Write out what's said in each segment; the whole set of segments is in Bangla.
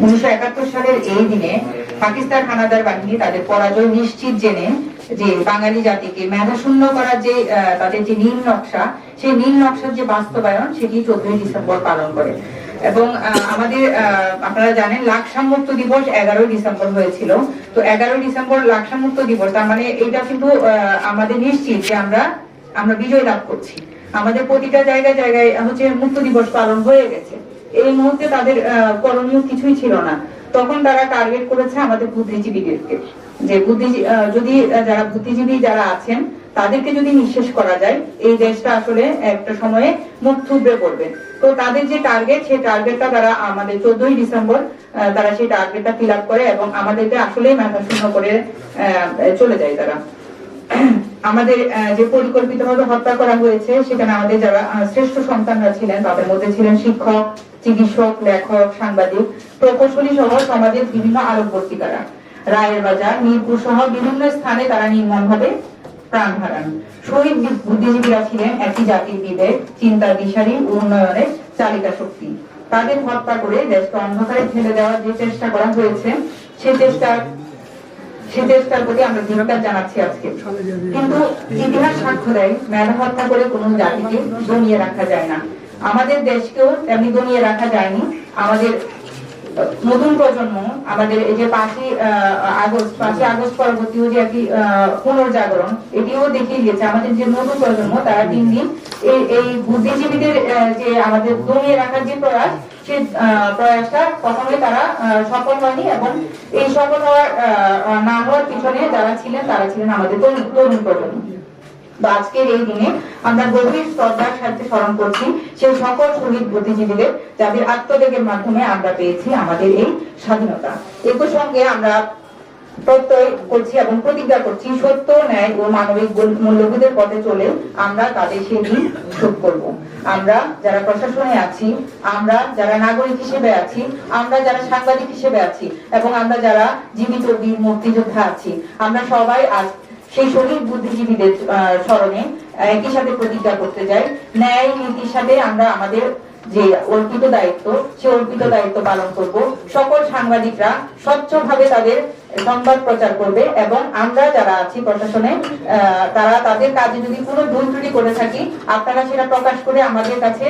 1971 সালের এই দিনে পাকিস্তান হানাদার বাহিনী তাদের পরাজয় নিশ্চিত জেনে যে বাঙালি জাতিকে মেধাশূন্য করার যে তাদের যে নীল নকশা, সেই নীল নকশার যে বাস্তবায়ন সেটি 14ই ডিসেম্বর পালন করে। এবং আমাদের আপনারা জানেন লাকসাম মুক্ত দিবস 11ই ডিসেম্বর হয়েছিল। তো 11ই ডিসেম্বর লাকসাম মুক্ত দিবস, তার মানে এটা কিন্তু আমাদের নিশ্চিত যে আমরা বিজয় লাভ করছি। আমাদের প্রতিটা জায়গায় জায়গায় হচ্ছে মুক্ত দিবস পালন হয়ে গেছে। এই মুহূর্তে তাদের করণীয় কিছুই ছিল না। তখন তারা টার্গেট করেছে আমাদের বুদ্ধিজীবীদেরকে, যে যদি যারা বুদ্ধিজীবী যারা আছেন তাদেরকে যদি নিঃশেষ করা যায়, এই দেশটা আসলে একটা সময়ে মুখ থুবড়ে পড়বে। তো তাদের যে টার্গেট, সেই টার্গেটটা তারা আমাদের 14ই ডিসেম্বর তারা সেই টার্গেটটা ফিল আপ করে এবং আমাদেরকে আসলেই মেধাশূন্য করে চলে যায় তারা। আমাদের যে পরিকল্পিতভাবে হত্যা করা হয়েছে, সেখানে আমাদের যারা শ্রেষ্ঠ সন্তানরা ছিলেন, তাদের মধ্যে ছিলেন শিক্ষক, চিকিৎসক, লেখক, সাংবাদিক, প্রকৌশলী সহ সমাজের বিভিন্ন আলোকবর্তিকারা। রায়ের বাজার, মিরপুর সহ বিভিন্ন স্থানে তারা নির্মমভাবে প্রাণ হারান। শহীদ বুদ্ধিজীবীরা ছিলেন একটি জাতির বিবেক, চিন্তার দিশারি, উন্নয়নের চালিকা শক্তি। তাদের হত্যা করে দেশকে অন্ধকারে ঠেলে দেওয়ার যে চেষ্টা করা হয়েছে, সে চেষ্টার প্রতি আমরা ধিক্কার জানাচ্ছি আজকে। কিন্তু ইতিহাস সাক্ষ্য দেয়, মেধা হত্যা করে কোনো জাতিকে দমিয়ে রাখা যায় না। আমাদের দেশকেও এমনি দমিয়ে রাখা যায়নি। আমাদের নতুন প্রজন্ম, আমাদের এই যে 5ই আগস্ট পরবর্তী যে একটি পুনর্জাগরণ, এটিও দেখিয়ে দিয়েছে আমাদের যে নতুন প্রজন্ম তারা দিন দিন এই বুদ্ধিজীবীদের যে আমাদের দমিয়ে রাখার যে প্রয়াস, সেই প্রয়াসটা কখনোই তারা সফল হয়নি। এবং এই সফল হওয়ার না হওয়ার পিছনে যারা ছিলেন তারা ছিলেন আমাদের তরুণ প্রজন্ম। আজকের এই দিনে আমরা গভীর শ্রদ্ধার সাথে স্মরণ করছি সেই সকল শহীদ বুদ্ধিজীবীদের, যাদের আত্মত্যাগের মাধ্যমে আমরা পেয়েছি আমাদের এই স্বাধীনতা। একই সঙ্গে আমরা প্রত্যয় করছি এবং প্রতিজ্ঞা করছি, সত্য, ন্যায় ও মানবিক মূল্যবোধের পথে চলে আমরা তাদের সেই দিন শোধ করব। আমরা যারা প্রশাসনে আছি, আমরা যারা নাগরিক হিসেবে আছি, আমরা যারা সাংবাদিক হিসেবে আছি এবং আমরা যারা জীবিত বীর মুক্তিযোদ্ধা আছি, আমরা সবাই আজ সেই শহীদ বুদ্ধিজীবীদের স্মরণে একই সাথে প্রতিজ্ঞা করতে যাই, ন্যায় নীতির সাথে আমরা আমাদের যে অর্পিত দায়িত্ব, সে অর্পিত দায়িত্ব পালন করব। সকল সাংবাদিকরা স্বচ্ছভাবে তাদের সংবাদ প্রচার করবে এবং আমরা যারা আছি প্রশাসনে, তারা তাদের কাজে যদি কোনো ভুল ত্রুটি করে থাকি, আপনারা সেটা প্রকাশ করে আমাদের কাছে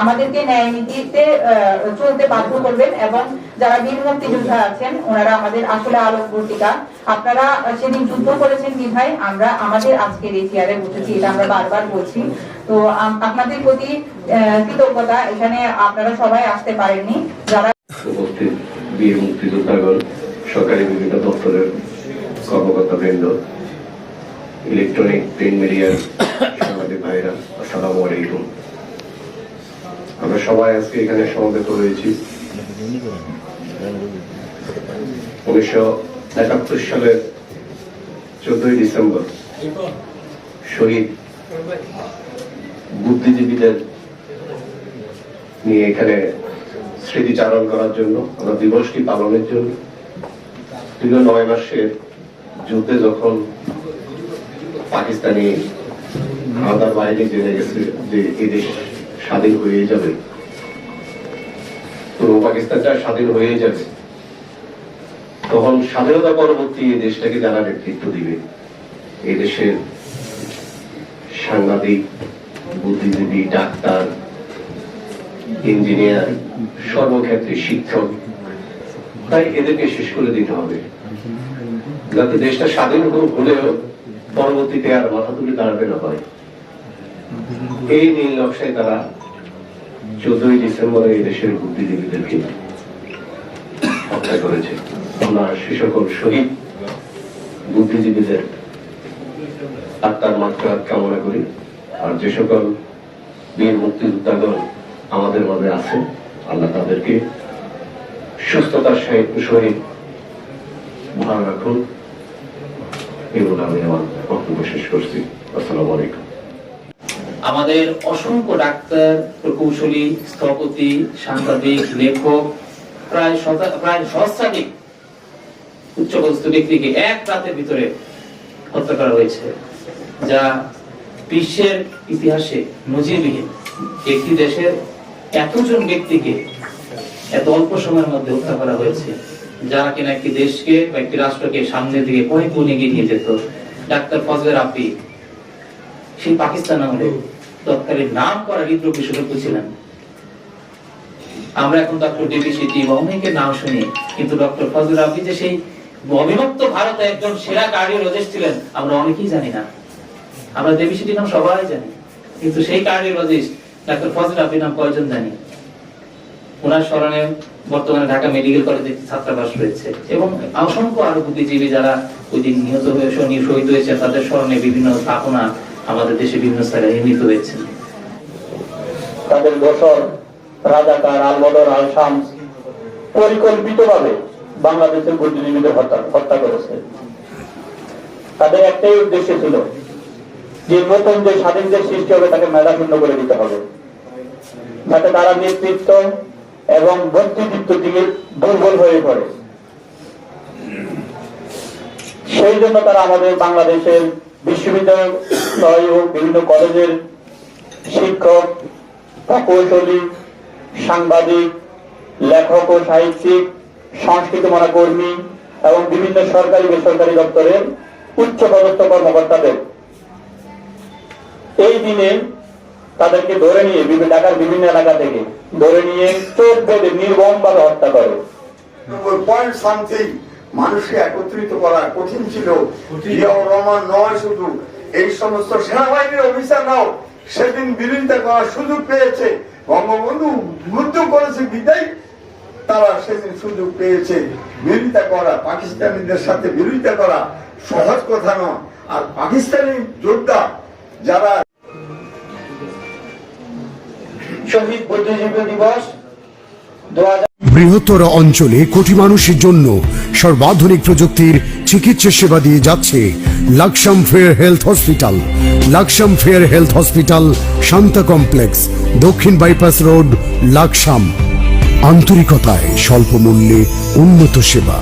আমাদেরকে ন্যায় নীতিতে চলতে বাধ্য করবেন। এবং যারা বীর মুক্তিযোদ্ধা আছেন, ওনারা আমাদের আসলে আলোকবর্তিকা। আপনারা সেদিন যুদ্ধ করেছেন বিধায় আমরা আমাদের আজকের এই চেয়ারে বসেছি, এটা আমরা বারবার বলছি। তো আপনাদের প্রতি কৃতজ্ঞতা। এখানে আপনারা সবাই আসতে পারেননি, যারা উপস্থিত বীর মুক্তিযোদ্ধাগণ, সরকারি বিভিন্ন দপ্তরের কর্মকর্তা বৃন্দ, ইলেকট্রনিক প্রিন্ট মিডিয়ার সাংবাদিক ভাইরা, আসসালামু আলাইকুম। আমরা সবাই আজকে এখানে সমবেত হয়েছি 1971 সালের 14ই ডিসেম্বর শহীদ বুদ্ধিজীবীদের নিয়ে এখানে স্মৃতিচারণ করার জন্য, আমরা দিবসটি পালনের জন্য। দীর্ঘ 9 মাসের যুদ্ধে যখন পাকিস্তানি হানাদার বাহিনী জেনে গেছে যে এই দেশ স্বাধীন হয়ে যাবে, পূর্ব পাকিস্তানটা স্বাধীন হয়ে যাবে, তখন স্বাধীনতা পরবর্তী এই দেশটাকে যারা নেতৃত্ব দিবে, এই দেশের সাংবাদিক, বুদ্ধিজীবী, ডাক্তার, ইঞ্জিনিয়ার, সর্বক্ষেত্রে শিক্ষক, তাই এদেরকে শেষ করে দিতে হবে, যাতে দেশটা স্বাধীন হলেও পরবর্তীতে আর মাথা তুলে দাঁড়াতে না হয়। এই নীল নকশায় তারা 14ই ডিসেম্বরে এই দেশের বুদ্ধিজীবীদেরকে হত্যা করেছে। আমরা সে সকল শহীদ বুদ্ধিজীবীদের আত্মার মাত্রা কামনা করি। আর যে সকল বীর মুক্তিযোদ্ধাগণ আমাদের মাঝে আছে, আল্লাহ তাদেরকে সুস্থতার সহিত ভালো রাখুন। এই বলে আমি আমার বক্তব্য শেষ করছি। আসসালামু আলাইকুম। আমাদের অসংখ্য ডাক্তার, প্রকৌশলী, স্থপতি, সাংবাদিক, লেখক, প্রায় সহস্রাধিক উচ্চপদস্থ ব্যক্তিকে এক রাতের ভিতরে হত্যা করা হয়েছে, যা বিশ্বের ইতিহাসে নজিরবিহীন। একটি দেশের এতজন ব্যক্তিকে এত অল্প সময়ের মধ্যে হত্যা করা হয়েছে, যারা কিনা একটি দেশকে বা একটি রাষ্ট্রকে সামনের দিকে কয়েক গুণ এগিয়ে নিয়ে যেত। ডাক্তার ফজলে রাব্বি সেই পাকিস্তান আমলে তৎকালীন নাম করা হৃদরোগ বিশেষজ্ঞ ছিলেন। আমরা এখন ডক্টর ডেভি সিটি বা অনেকের নাম শুনি, কিন্তু ডক্টর ফজলে রাব্বি যে সেই অবিভক্ত ভারতে একজন সেরা কার্ডিওলজিস্ট ছিলেন আমরা অনেকেই জানি না। আমরা ডেভি সিটির নাম সবাই জানি, কিন্তু সেই কার্ডিওলজিস্ট ডাক্তার ফজলে রাব্বির নাম কয়জন জানি? ওনার স্মরণে বর্তমানে ঢাকা মেডিকেল কলেজে ছাত্রাবাস রয়েছে, এবং অসংখ্য আরো বুদ্ধিজীবী যারা ওই দিন নিহত হয়ে শহীদ হয়েছে তাদের স্মরণে বিভিন্ন স্থাপনা আমাদের দেশে বিভিন্ন স্থানে নির্মিত হয়েছে। তাদের দোসর রাজাকার আল বদর আল শামস পরিকল্পিতভাবে বাংলাদেশের বুদ্ধিজীবীদের হত্যা করেছে। তাদের একটাই উদ্দেশ্য ছিল যে নতুন যে স্বাধীন দেশ সৃষ্টি হবে তাকে মেধাশূন্য করে দিতে হবে, যাতে তারা নেতৃত্ব এবং বক্তৃত্ব দিকে দুর্বল হয়ে পড়ে। সেই জন্য তারা আমাদের বাংলাদেশের বিশ্ববিদ্যালয় ও বিভিন্ন কলেজের শিক্ষক, প্রকৌশলী, সাংবাদিক, লেখক ও সাহিত্যিক, সংস্কৃতিমনা কর্মী এবং বিভিন্ন সরকারি বেসরকারি দপ্তরের উচ্চপদস্থ কর্মকর্তাদের এই দিনে তাদেরকে ধরে নিয়ে ঢাকার বিভিন্ন এলাকা থেকে ধরে নিয়ে চোখ বেঁধে নির্মমভাবে হত্যা করে। পয়েন্ট সামথিং মানুষকে একত্রিত করা কঠিন ছিল। জিয়াউর রহমান নয় শুধু, এই সমস্ত সেনাবাহিনীর অফিসাররাও সেদিন বিরোধিতা করার সুযোগ পেয়েছে। বঙ্গবন্ধু মুগ্ধ করেছে বিদায় তারা সেদিন সুযোগ পেয়েছে বিরোধিতা করা। পাকিস্তানিদের সাথে বিরোধিতা করা সহজ কথা নয়। আর পাকিস্তানি যোদ্ধা যারা শহীদ বুদ্ধিজীবী দিবস 2000 বৃহত্তর অঞ্চলে কোটি মানুষের জন্য সর্বাধুনিক প্রযুক্তির চিকিৎসা সেবা দিয়ে যাচ্ছে Laksam fair health hospital. Laksam fair health hospital, Shanta complex, দক্ষিণ বাইপাস রোড, লাকসাম। আন্তরিকতায় স্বল্প মূল্যে উন্নত সেবা।